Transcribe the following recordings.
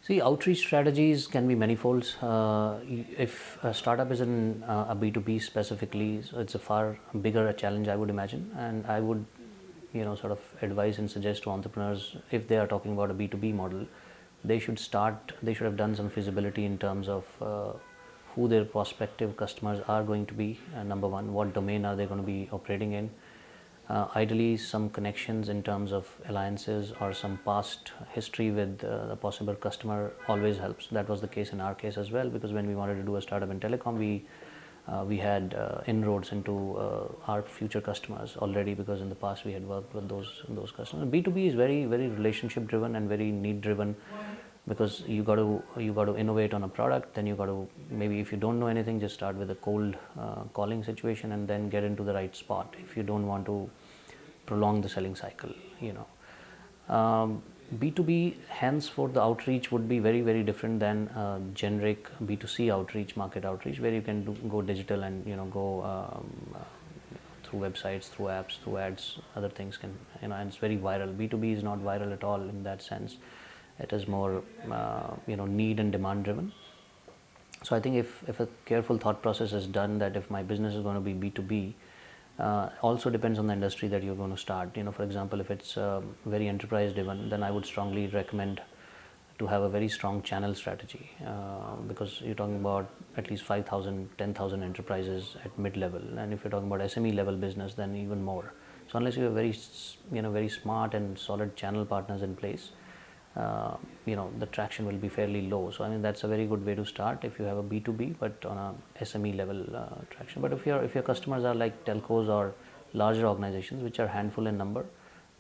See, outreach strategies can be manifold. If a startup is in a B2B specifically, so it's a far bigger a challenge, I would imagine. And I would, sort of advise and suggest to entrepreneurs, if they are talking about a B2B model, they should have done some feasibility in terms of who their prospective customers are going to be, number one, what domain are they going to be operating in. Ideally, some connections in terms of alliances or some past history with the possible customer always helps. That was the case in our case as well, because when we wanted to do a startup in telecom, we had inroads into our future customers already, because in the past we had worked with those customers. B2B is very very relationship driven and very need driven, because you got to innovate on a product. Then you got to, maybe if you don't know anything, just start with a cold calling situation and then get into the right spot if you don't want to prolong the selling cycle. B2B, hence for the outreach would be very very different than generic B2C outreach, market outreach, where you can go digital and go through websites, through apps, through ads, other things can, and it's very viral. B2B is not viral at all in that sense. It is more need and demand driven. So I think if a careful thought process is done, that if my business is going to be B2B, also depends on the industry that you're going to start. For example, if it's very enterprise driven, then I would strongly recommend to have a very strong channel strategy, because you're talking about at least 5,000, 10,000 enterprises at mid level, and if you're talking about SME level business, then even more. So unless you have very smart and solid channel partners in place, the traction will be fairly low. So I mean, that's a very good way to start if you have a B2B, but on a SME level traction. But if your customers are like telcos or larger organizations, which are handful in number,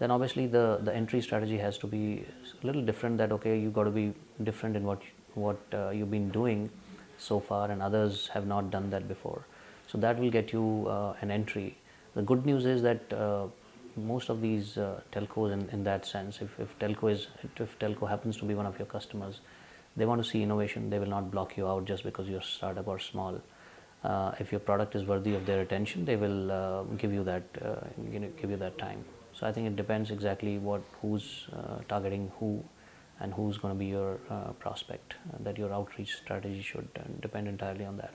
then obviously the entry strategy has to be a little different. That okay, you got to be different in what you've been doing so far, and others have not done that before. So that will get you an entry. The good news is that most of these telcos, in that sense, if telco happens to be one of your customers, they want to see innovation. They will not block you out just because you're startup or small. If your product is worthy of their attention, they will give you that time. So I think it depends exactly who's targeting who, and who's going to be your prospect. That your outreach strategy should depend entirely on that.